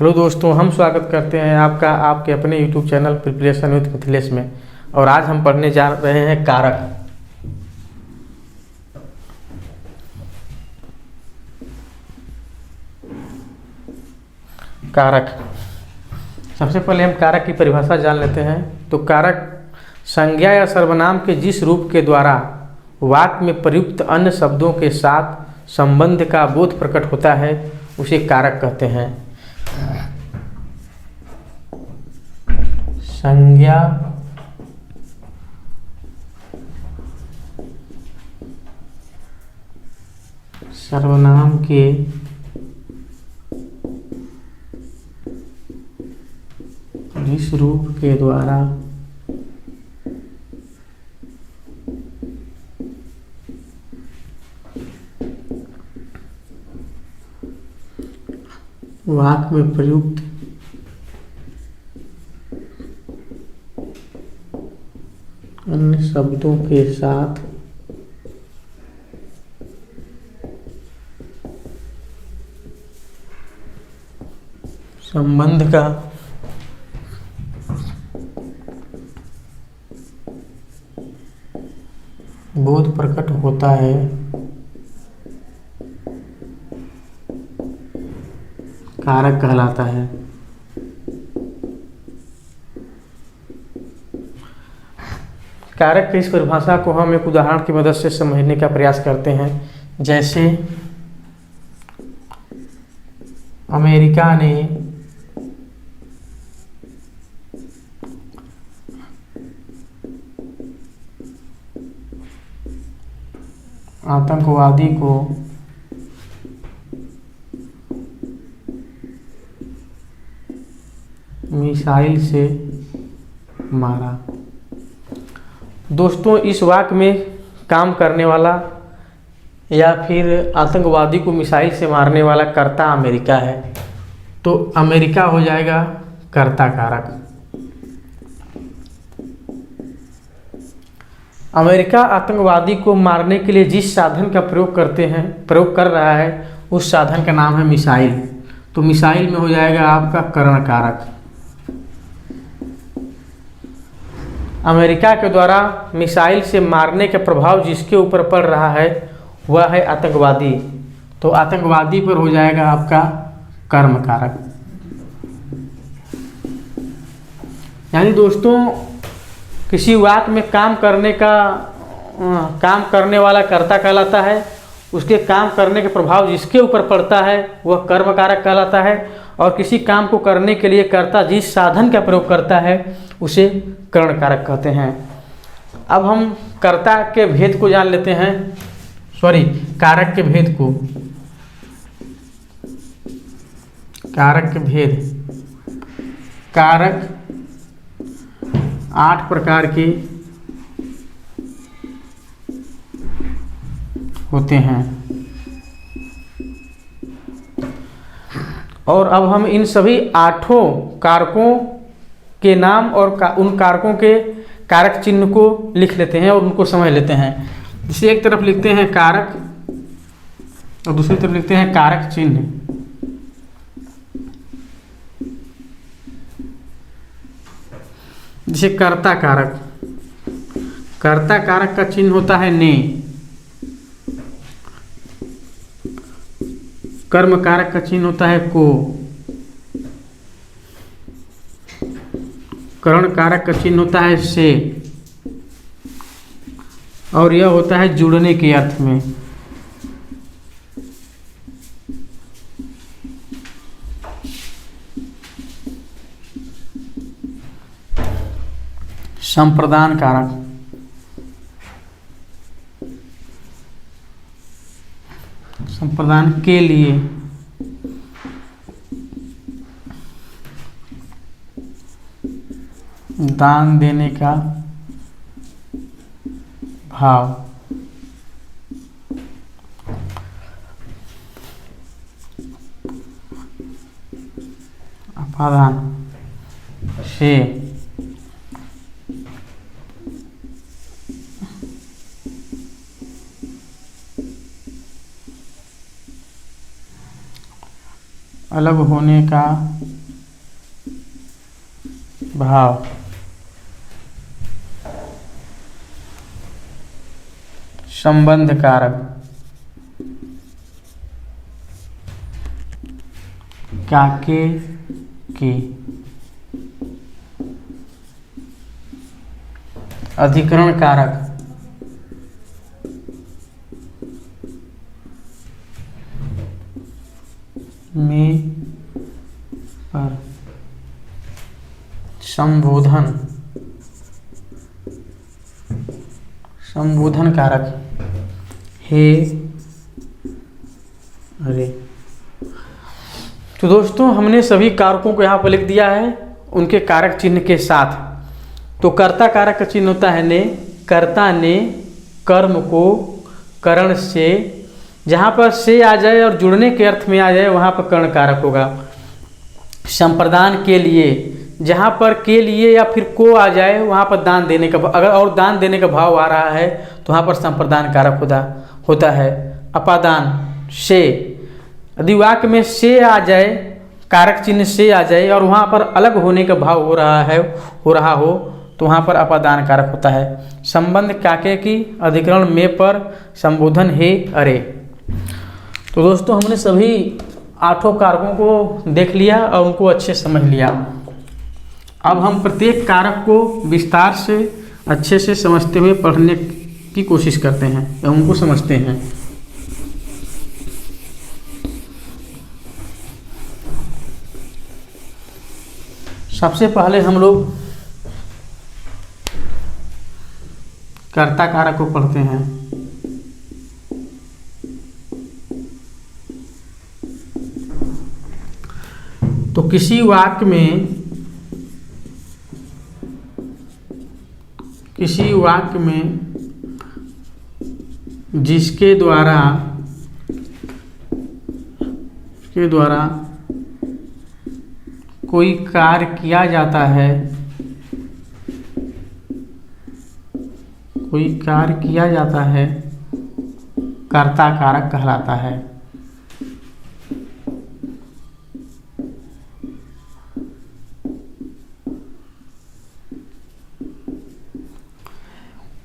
Hello दोस्तों, हम स्वागत करते हैं आपका आपके अपने YouTube channel preparation with Mithilesh में। और आज हम पढ़ने जा रहे हैं कारक। कारक सबसे पहले हम कारक की परिभाषा जान लेते हैं। तो कारक संज्ञा या सर्वनाम के जिस रूप के द्वारा वाक्य में प्रयुक्त अन्य शब्दों के साथ संबंध का बोध प्रकट होता है उसे कारक कहते हैं। संज्ञा सर्वनाम के जिस रूप के द्वारा वाक्य में प्रयुक्त अन्य शब्दों के साथ संबंध का बोध प्रकट होता है कारक कहलाता है। कारक की इस परिभाषा को हम एक उदाहरण की मदद से समझने का प्रयास करते हैं। जैसे अमेरिका ने आतंकवादी को मिसाइल से मारा। दोस्तों, इस वाक्य में काम करने वाला या फिर आतंकवादी को मिसाइल से मारने वाला कर्ता अमेरिका है, तो अमेरिका हो जाएगा कर्ता कारक। अमेरिका आतंकवादी को मारने के लिए जिस साधन का प्रयोग कर रहा है उस साधन का नाम है मिसाइल। तो मिसाइल में हो जाएगा आपका करण कारक। अमेरिका के द्वारा मिसाइल से मारने का प्रभाव जिसके ऊपर पड़ रहा है वह है आतंकवादी, तो आतंकवादी पर हो जाएगा आपका कर्म कारक। यानी दोस्तों, किसी वाक्य में काम करने वाला कर्ता कहलाता है, उसके काम करने के प्रभाव जिसके ऊपर पड़ता है वह कर्म कारक कहलाता है, और किसी काम को करने के लिए कर्ता जिस साधन का प्रयोग करता है उसे करण कारक कहते हैं। अब हम कर्ता के भेद को जान लेते हैं, कारक के भेद को। कारक के भेद, कारक 8 प्रकार के होते हैं। और अब हम इन सभी 8 कारकों के नाम और उन कारकों के कारक चिन्ह को लिख लेते हैं और उनको समझ लेते हैं। जिसे एक तरफ लिखते हैं कारक और दूसरी तरफ लिखते हैं कारक चिन्ह। जैसे कर्ता कारक, कर्ता कारक का चिन्ह होता है ने। कर्म कारक का चिन्ह होता है को। करण कारक का चिन्ह होता है से। और यह होता है जुड़ने के अर्थ में। संप्रदान कारक, संप्रदान के लिए। दान देने का भाव। अपादान से। अलग होने का भाव। संबंध कारक काके की। अधिकरण कारक में पर। संबोधन कारक हे अरे। तो दोस्तों हमने सभी कारकों को यहाँ पर लिख दिया है उनके कारक चिन्ह के साथ। तो कर्ता कारक का चिन्ह होता है ने। कर्ता ने कर्म को करण से, जहाँ पर से आ जाए और जुड़ने के अर्थ में आ जाए वहाँ पर कर्ण कारक होगा। संप्रदान के लिए, जहाँ पर के लिए या फिर को आ जाए वहाँ पर दान देने का, अगर और दान देने का भाव आ रहा है तो वहाँ पर संप्रदान कारक होता है। अपादान से, यदि वाक्य में से आ जाए, कारक चिन्ह से आ जाए और वहाँ पर अलग होने का भाव हो रहा हो तो वहाँ पर अपादान कारक होता है। संबंध काके की, अधिकरण में पर, संबोधन हे अरे। तो दोस्तों हमने सभी 8 कारकों को देख लिया और उनको अच्छे समझ लिया। अब हम प्रत्येक कारक को विस्तार से अच्छे से समझते हुए पढ़ने की कोशिश करते हैं या उनको समझते हैं। सबसे पहले हम लोग कर्ता कारक को पढ़ते हैं। तो किसी वाक्य में जिसके द्वारा कोई कार्य किया जाता है, कर्ता कारक कहलाता है।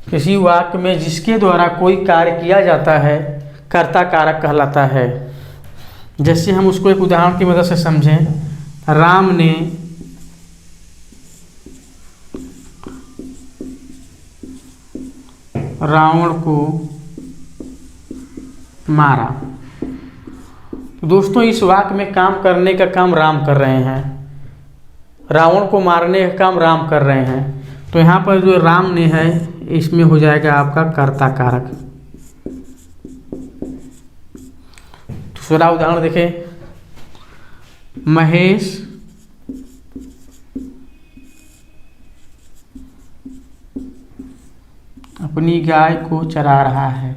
किसी वाक्य में जिसके द्वारा कोई कार्य किया जाता है कर्ता कारक कहलाता है। जैसे हम उसको एक उदाहरण की मदद से समझें। राम ने रावण को मारा। तो दोस्तों इस वाक्य में काम करने का काम राम कर रहे हैं, रावण को मारने का काम राम कर रहे हैं। तो यहाँ पर जो राम ने है इसमें हो जाएगा आपका कर्ता कारक। दूसरा उदाहरण देखें। महेश अपनी गाय को चरा रहा है,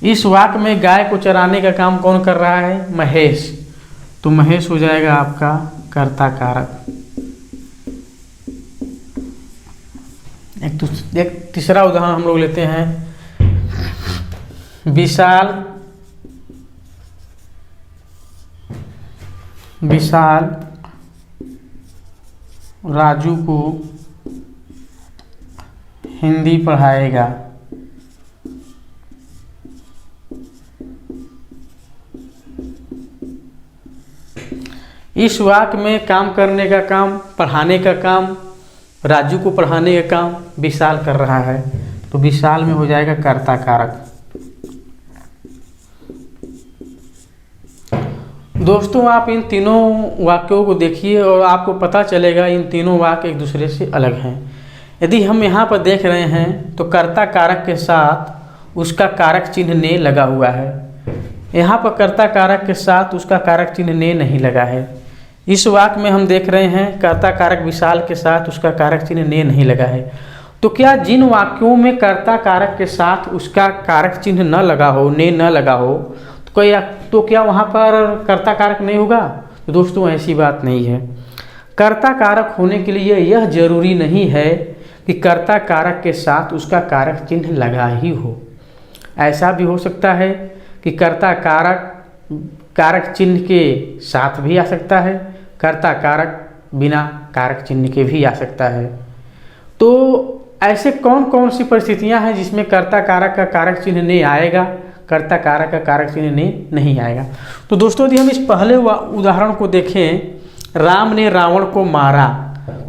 इस वाक्य में गाय को चराने का काम कौन कर रहा है? महेश। तो महेश हो जाएगा आपका कर्ता कारक। एक तीसरा उदाहरण हम लोग लेते हैं। विशाल राजू को हिंदी पढ़ाएगा। इस वाक्य में काम करने का काम, पढ़ाने का काम, राजू को पढ़ाने का काम विशाल कर रहा है। तो विशाल में हो जाएगा कर्ता कारक। दोस्तों आप इन तीनों वाक्यों को देखिए और आपको पता चलेगा इन तीनों वाक्य एक दूसरे से अलग हैं। यदि हम यहाँ पर देख रहे हैं तो कर्ता कारक के साथ उसका कारक चिन्ह ने लगा हुआ है। यहाँ पर कर्ता कारक के साथ उसका कारक चिन्ह ने नहीं लगा है। इस वाक्य में हम देख रहे हैं कर्ता कारक विशाल के साथ उसका कारक चिन्ह ने नहीं लगा है। तो क्या जिन वाक्यों में कर्ता कारक के साथ उसका कारक चिन्ह न लगा हो, ने न लगा हो, तो क्या वहाँ पर कर्ता कारक नहीं होगा? तो दोस्तों ऐसी बात नहीं है। कर्ता कारक होने के लिए यह जरूरी नहीं है कि कर्ता कारक के साथ उसका कारक चिन्ह लगा ही हो। ऐसा भी हो सकता है कि कर्ता कारक कारक चिन्ह के साथ भी आ सकता है, कर्ता कारक बिना कारक चिन्ह के भी आ सकता है। तो ऐसे कौन कौन सी परिस्थितियां हैं जिसमें कर्ता कारक का कारक चिन्ह नहीं आएगा, कर्ता कारक का कारक चिन्ह नहीं आएगा। तो दोस्तों यदि हम इस पहले उदाहरण को देखें, राम ने रावण को मारा,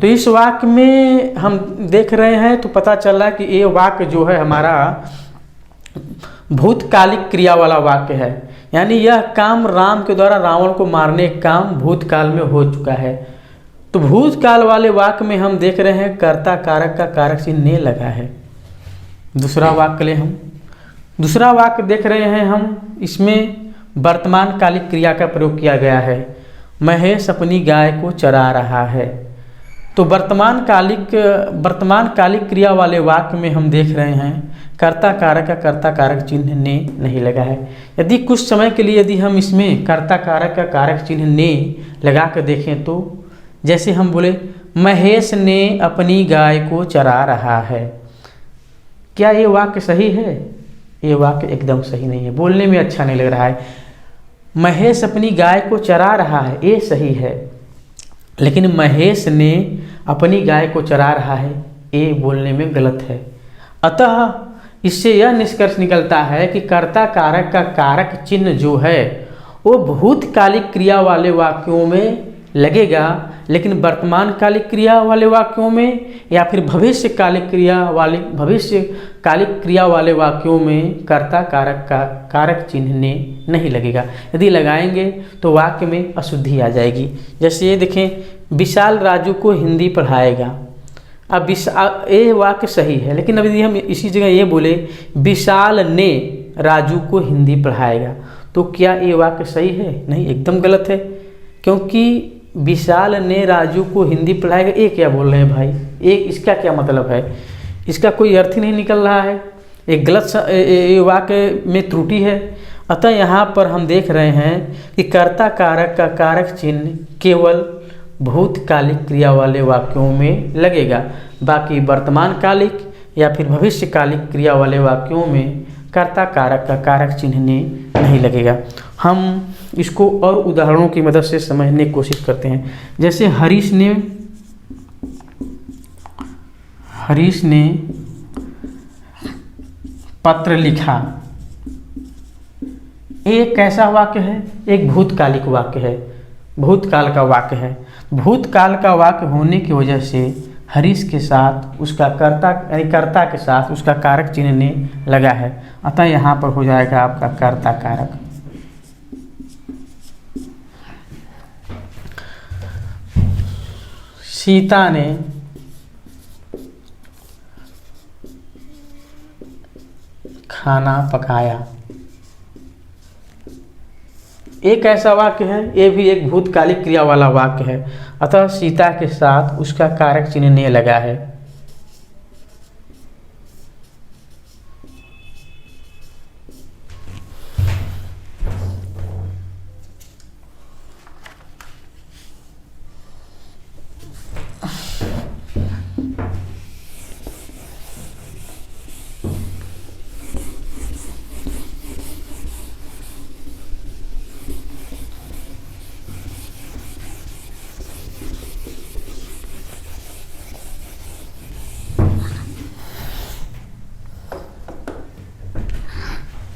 तो इस वाक्य में हम देख रहे हैं तो पता चल रहा है कि ये वाक्य जो है हमारा भूतकालिक क्रिया वाला वाक्य है, यानी यह काम राम के द्वारा रावण को मारने का काम भूतकाल में हो चुका है। तो भूतकाल वाले वाक्य में हम देख रहे हैं कर्ता कारक का कारक चिन्ह ने लगा है। दूसरा वाक्य ले, हम दूसरा वाक्य देख रहे हैं हम, इसमें वर्तमान कालिक क्रिया का प्रयोग किया गया है। महेश अपनी गाय को चरा रहा है। तो वर्तमान कालिक क्रिया वाले वाक्य में हम देख रहे हैं कर्ता कारक का कर्ता कारक चिन्ह ने नहीं लगा है। यदि कुछ समय के लिए यदि हम इसमें कर्ता कारक का कारक चिन्ह ने लगा कर देखें, तो जैसे हम बोले महेश ने अपनी गाय को चरा रहा है, क्या ये वाक्य सही है? ये वाक्य एकदम सही नहीं है, बोलने में अच्छा नहीं लग रहा है। महेश अपनी गाय को चरा रहा है, ये सही है, लेकिन महेश ने अपनी गाय को चरा रहा है, ये बोलने में गलत है। अतः इससे यह निष्कर्ष निकलता है कि कर्ता कारक का कारक चिन्ह जो है वो भूतकालिक क्रिया वाले वाक्यों में लगेगा, लेकिन वर्तमान कालिक क्रिया वाले वाक्यों में या फिर भविष्यकालिक क्रिया वाले वाक्यों में कर्ता कारक का कारक चिन्ह ने नहीं लगेगा। यदि लगाएंगे तो वाक्य में अशुद्धि आ जाएगी। जैसे ये देखें, विशाल राजू को हिंदी पढ़ाएगा। अब ये वाक्य सही है, लेकिन अब यदि हम इसी जगह ये बोले विशाल ने राजू को हिंदी पढ़ाएगा, तो क्या ये वाक्य सही है? नहीं, एकदम गलत है, क्योंकि विशाल ने राजू को हिंदी पढ़ाएगा, ये क्या बोल रहे हैं भाई? ये इसका क्या मतलब है? इसका कोई अर्थ ही नहीं निकल रहा है, एक गलत वाक्य में त्रुटि है। अतः यहाँ पर हम देख रहे हैं कि कर्ता कारक का कारक चिन्ह केवल भूतकालिक क्रिया वाले वाक्यों में लगेगा, बाकी वर्तमान कालिक या फिर भविष्यकालिक क्रिया वाले वाक्यों में कर्ता कारक का कारक चिन्ह ने नहीं लगेगा। हम इसको और उदाहरणों की मदद से समझने की कोशिश करते हैं। जैसे हरीश ने पत्र लिखा, एक कैसा वाक्य है? एक भूतकालिक वाक्य है, भूतकाल का वाक्य है। भूतकाल का वाक्य होने की वजह से हरीश के साथ उसका कर्ता के साथ उसका कारक चिन्ह ने लगा है, अतः यहाँ पर हो जाएगा आपका कर्ता कारक। सीता ने खाना पकाया, एक ऐसा वाक्य है, ये भी एक भूतकालिक क्रिया वाला वाक्य है, अतः सीता के साथ उसका कारक चिन्ह ने लगा है।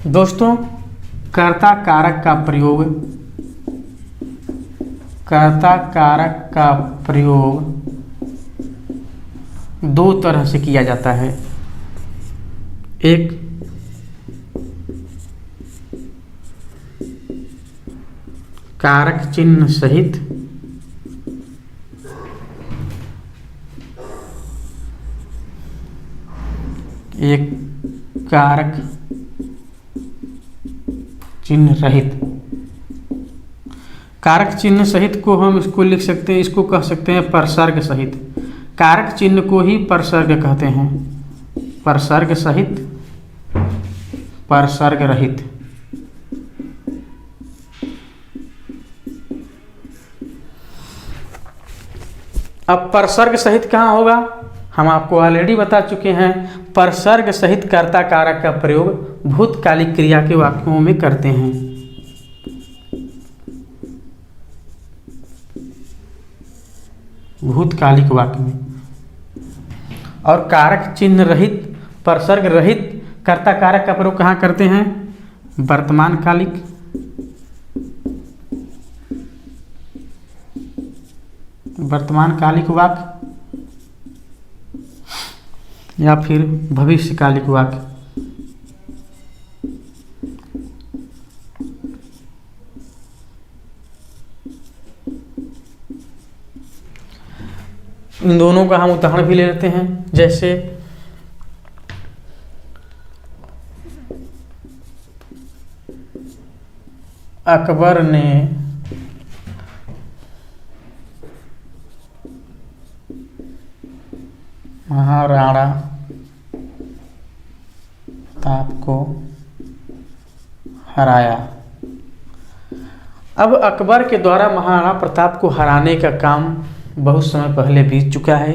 दोस्तों, कर्ता कारक का प्रयोग दो तरह से किया जाता है। एक कारक चिन्ह सहित, एक कारक चिन्ह रहित। कारक चिन्ह सहित को हम इसको लिख सकते हैं, इसको कह सकते हैं परसर्ग सहित। कारक चिन्ह को ही परसर्ग कहते हैं, परसर्ग सहित, परसर्ग रहित। अब परसर्ग सहित कहाँ होगा? हम आपको ऑलरेडी बता चुके हैं, परसर्ग सहित कर्ता कारक का प्रयोग भूतकालिक क्रिया के वाक्यों में करते हैं। भूतकालिक वाक्य में। और कारक चिन्ह रहित, परसर्ग रहित कर्ता कारक का प्रयोग कहाँ करते हैं? वर्तमान कालिक, वर्तमान कालिक वाक्य या फिर भविष्यकालिक वाक्य। इन दोनों का हम उदाहरण भी ले लेते हैं। जैसे अकबर ने महाराणा प्रताप को हराया। अब अकबर के द्वारा महाराणा प्रताप को हराने का काम बहुत समय पहले बीत चुका है,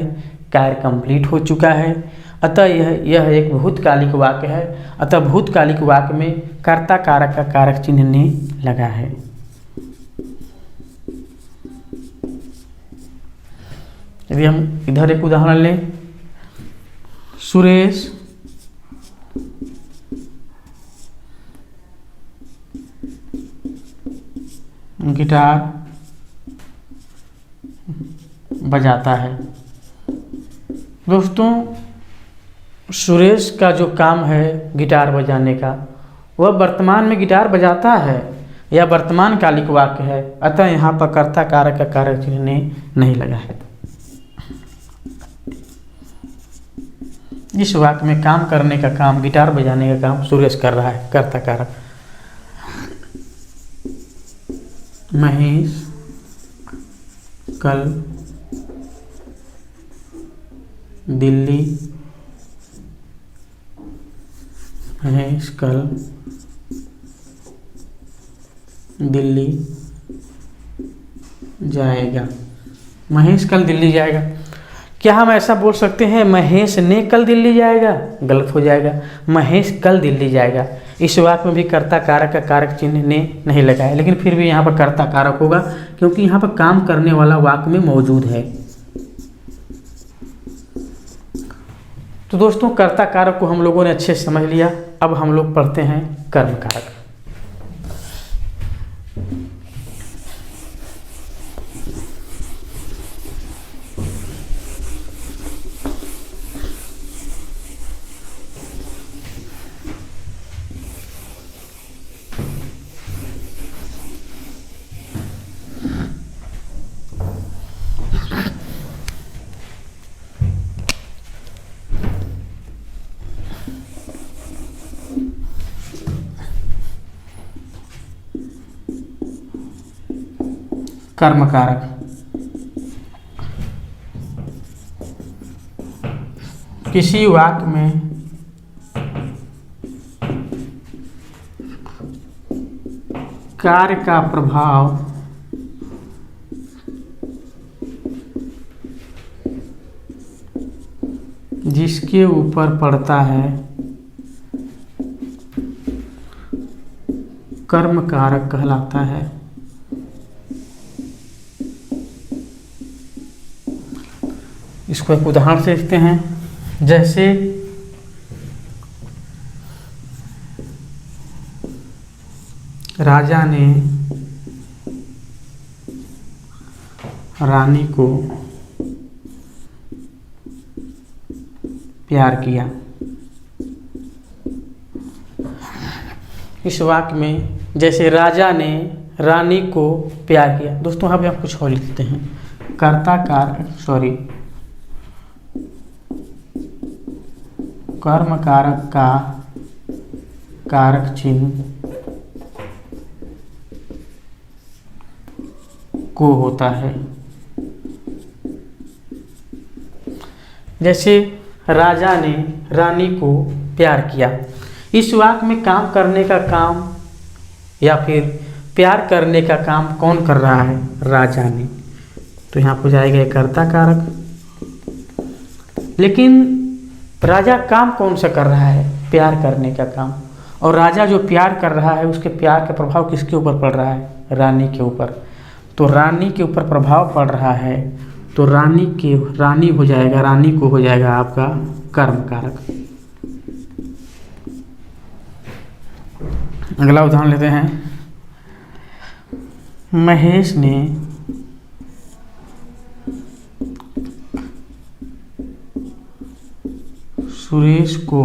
कार्य कंप्लीट हो चुका है, अतः यह एक भूतकालिक वाक्य है। अतः भूतकालिक वाक्य में कर्ता कारक का कारक चिन्ह ने लगा है। यदि हम इधर एक उदाहरण लें, सुरेश गिटार बजाता है। दोस्तों, सुरेश का जो काम है गिटार बजाने का, वह वर्तमान में गिटार बजाता है, यह वर्तमान कालिक वाक्य है। अतः यहाँ पर कर्ता कारक का कारक चिन्ह नहीं लगा है। इस वाक्य में काम करने का काम, गिटार बजाने का काम सुरेश कर रहा है, कर्ता कारक। महेश कल दिल्ली, महेश कल दिल्ली जाएगा। महेश कल दिल्ली जाएगा। क्या हम ऐसा बोल सकते हैं महेश ने कल दिल्ली जाएगा? गलत हो जाएगा। महेश कल दिल्ली जाएगा। इस वाक्य में भी कर्ता कारक का कारक चिन्ह ने नहीं लगा है, लेकिन फिर भी यहाँ पर कर्ता कारक होगा क्योंकि यहाँ पर काम करने वाला वाक्य में मौजूद है। तो दोस्तों, कर्ता कारक को हम लोगों ने अच्छे से समझ लिया। अब हम लोग पढ़ते हैं कर्म कारक। कर्म कारक। किसी वाक्य में कार्य का प्रभाव जिसके ऊपर पड़ता है कर्म कारक कहलाता है। इसको एक उदाहरण से देखते हैं। जैसे राजा ने रानी को प्यार किया। इस वाक्य में जैसे राजा ने रानी को प्यार किया। दोस्तों, यहाँ पे हम कुछ और लिखते हैं। कर्म कारक का कारक चिन्ह को होता है। जैसे राजा ने रानी को प्यार किया। इस वाक्य में काम करने का काम या फिर प्यार करने का काम कौन कर रहा है? राजा ने। तो यहाँ पर जाएगा कर्ता कारक। लेकिन राजा काम कौन सा कर रहा है? प्यार करने का काम। और राजा जो प्यार कर रहा है उसके प्यार का प्रभाव किसके ऊपर पड़ रहा है? रानी के ऊपर। तो रानी के ऊपर प्रभाव पड़ रहा है तो रानी हो जाएगा, रानी को हो जाएगा आपका कर्म कारक। अगला उदाहरण लेते हैं। महेश ने सुरेश को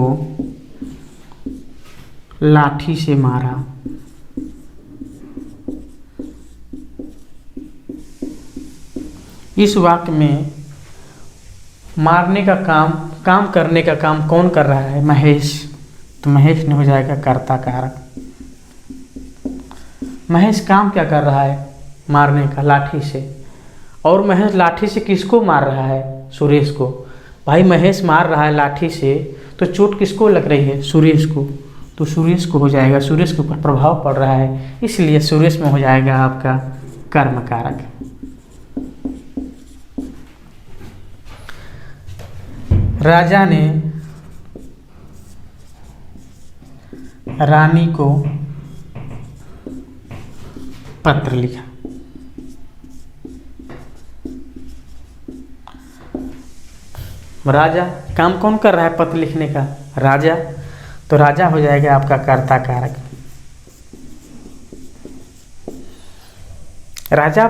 लाठी से मारा। इस वाक्य में मारने का काम करने का काम कौन कर रहा है? महेश। तो महेश ने हो जाएगा कर्ता कारक। महेश काम क्या कर रहा है? मारने का, लाठी से। और महेश लाठी से किसको मार रहा है? सुरेश को। भाई महेश मार रहा है लाठी से तो चोट किसको लग रही है? सुरेश को। तो सुरेश को हो जाएगा, सुरेश के ऊपर प्रभाव पड़ रहा है, इसलिए सुरेश में हो जाएगा आपका कर्म कारक। राजा ने रानी को पत्र लिखा। राजा काम कौन कर रहा है? पत्र लिखने का, राजा। तो राजा हो जाएगा आपका कर्ता कारक। राजा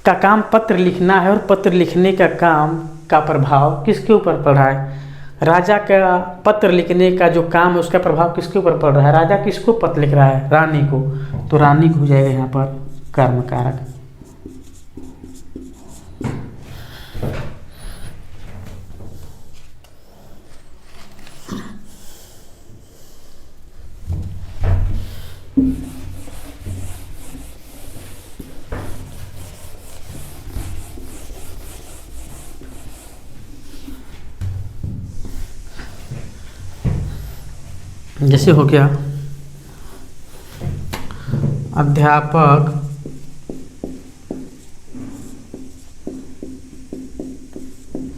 का काम पत्र लिखना है और पत्र लिखने का काम का प्रभाव किसके ऊपर पड़ रहा है? राजा का पत्र लिखने का जो काम है उसका प्रभाव किसके ऊपर पड़ रहा है? राजा किसको पत्र लिख रहा है? रानी को। तो रानी को हो जाएगा यहाँ पर कर्म कारक। जैसे हो गया अध्यापक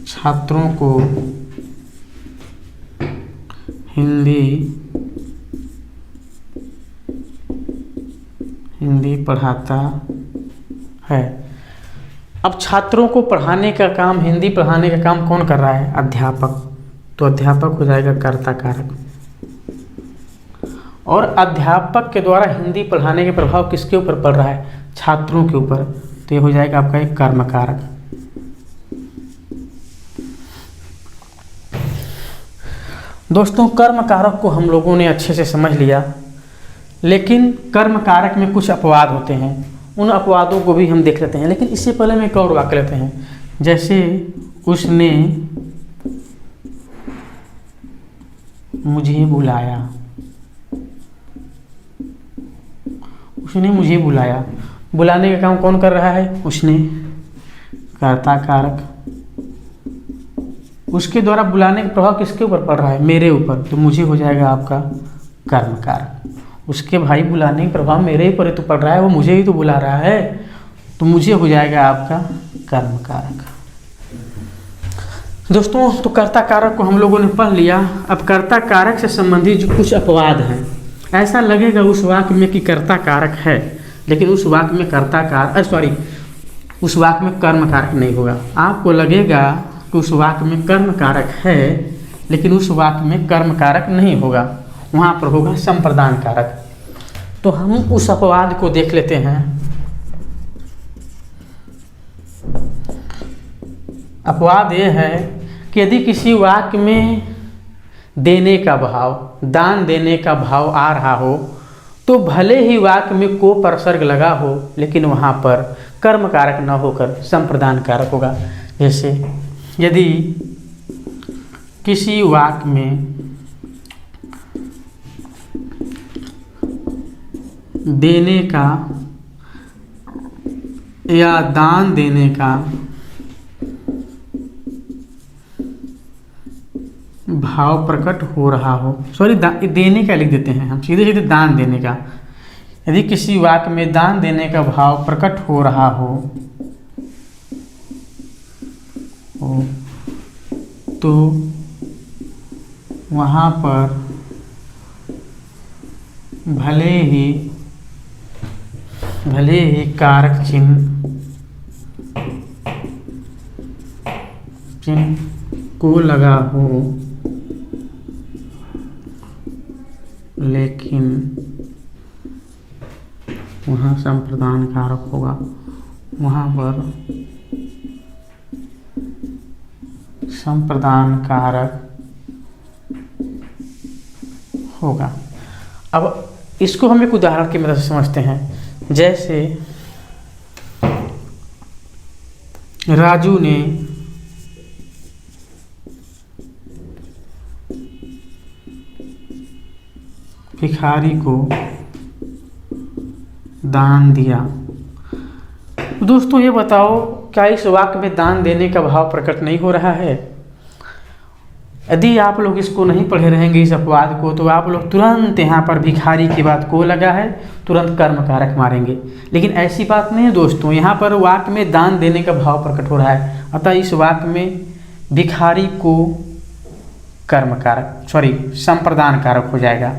छात्रों को हिंदी पढ़ाता है। अब छात्रों को पढ़ाने का काम, हिंदी पढ़ाने का काम कौन कर रहा है? अध्यापक। तो अध्यापक हो जाएगा कर्ता कारक। और अध्यापक के द्वारा हिंदी पढ़ाने के प्रभाव किसके ऊपर पड़ रहा है? छात्रों के ऊपर। तो ये हो जाएगा आपका एक कर्म कारक। दोस्तों कर्म कारक को हम लोगों ने अच्छे से समझ लिया, लेकिन कर्म कारक में कुछ अपवाद होते हैं, उन अपवादों को भी हम देख लेते हैं। लेकिन इससे पहले मैं एक और वाक्य लेते हैं। जैसे उसने मुझे बुलाया। उसने मुझे बुलाया। बुलाने का काम कौन कर रहा है? उसने, कर्ता कारक। उसके द्वारा बुलाने का प्रभाव किसके ऊपर पड़ रहा है? मेरे ऊपर। तो मुझे हो जाएगा आपका कर्म कारक। उसके भाई बुलाने का प्रभाव मेरे ऊपर ही तो पड़ रहा है, वो मुझे ही तो बुला रहा है, तो मुझे हो जाएगा आपका कर्म कारक। दोस्तों तो कर्ता कारक को हम लोगों ने पढ़ लिया। अब कर्ता कारक से संबंधित जो कुछ अपवाद हैं, ऐसा लगेगा उस वाक्य में कि कर्ता कारक है, लेकिन उस वाक्य में उस वाक्य में कर्म कारक नहीं होगा। आपको लगेगा कि उस वाक्य में कर्म कारक है, लेकिन उस वाक्य में कर्म कारक नहीं होगा, वहाँ पर होगा संप्रदान कारक। तो हम उस अपवाद को देख लेते हैं। अपवाद ये है कि यदि किसी वाक्य में देने का भाव, दान देने का भाव आ रहा हो, तो भले ही वाक्य में को परसर्ग लगा हो, लेकिन वहाँ पर कर्म कारक न होकर संप्रदान कारक होगा। जैसे यदि किसी वाक्य में देने का या दान देने का भाव प्रकट हो रहा हो, देने का लिख देते हैं हम, सीधे सीधे दान देने का। यदि किसी वाक्य में दान देने का भाव प्रकट हो रहा हो तो वहाँ पर भले ही कारक चिन्ह को लगा हो, लेकिन वहाँ संप्रदान कारक होगा, वहाँ पर संप्रदान कारक होगा। अब इसको हम एक उदाहरण की मदद से समझते हैं। जैसे राजू ने भिखारी को दान दिया। दोस्तों ये बताओ, क्या इस वाक्य में दान देने का भाव प्रकट नहीं हो रहा है? यदि आप लोग इसको नहीं पढ़े रहेंगे इस अपवाद को, तो आप लोग तुरंत यहाँ पर भिखारी की बात को लगा है, तुरंत कर्म कारक मारेंगे। लेकिन ऐसी बात नहीं है दोस्तों, यहाँ पर वाक्य में दान देने का भाव प्रकट हो रहा है, अतः इस वाक्य में भिखारी को कर्म कारक संप्रदान कारक हो जाएगा।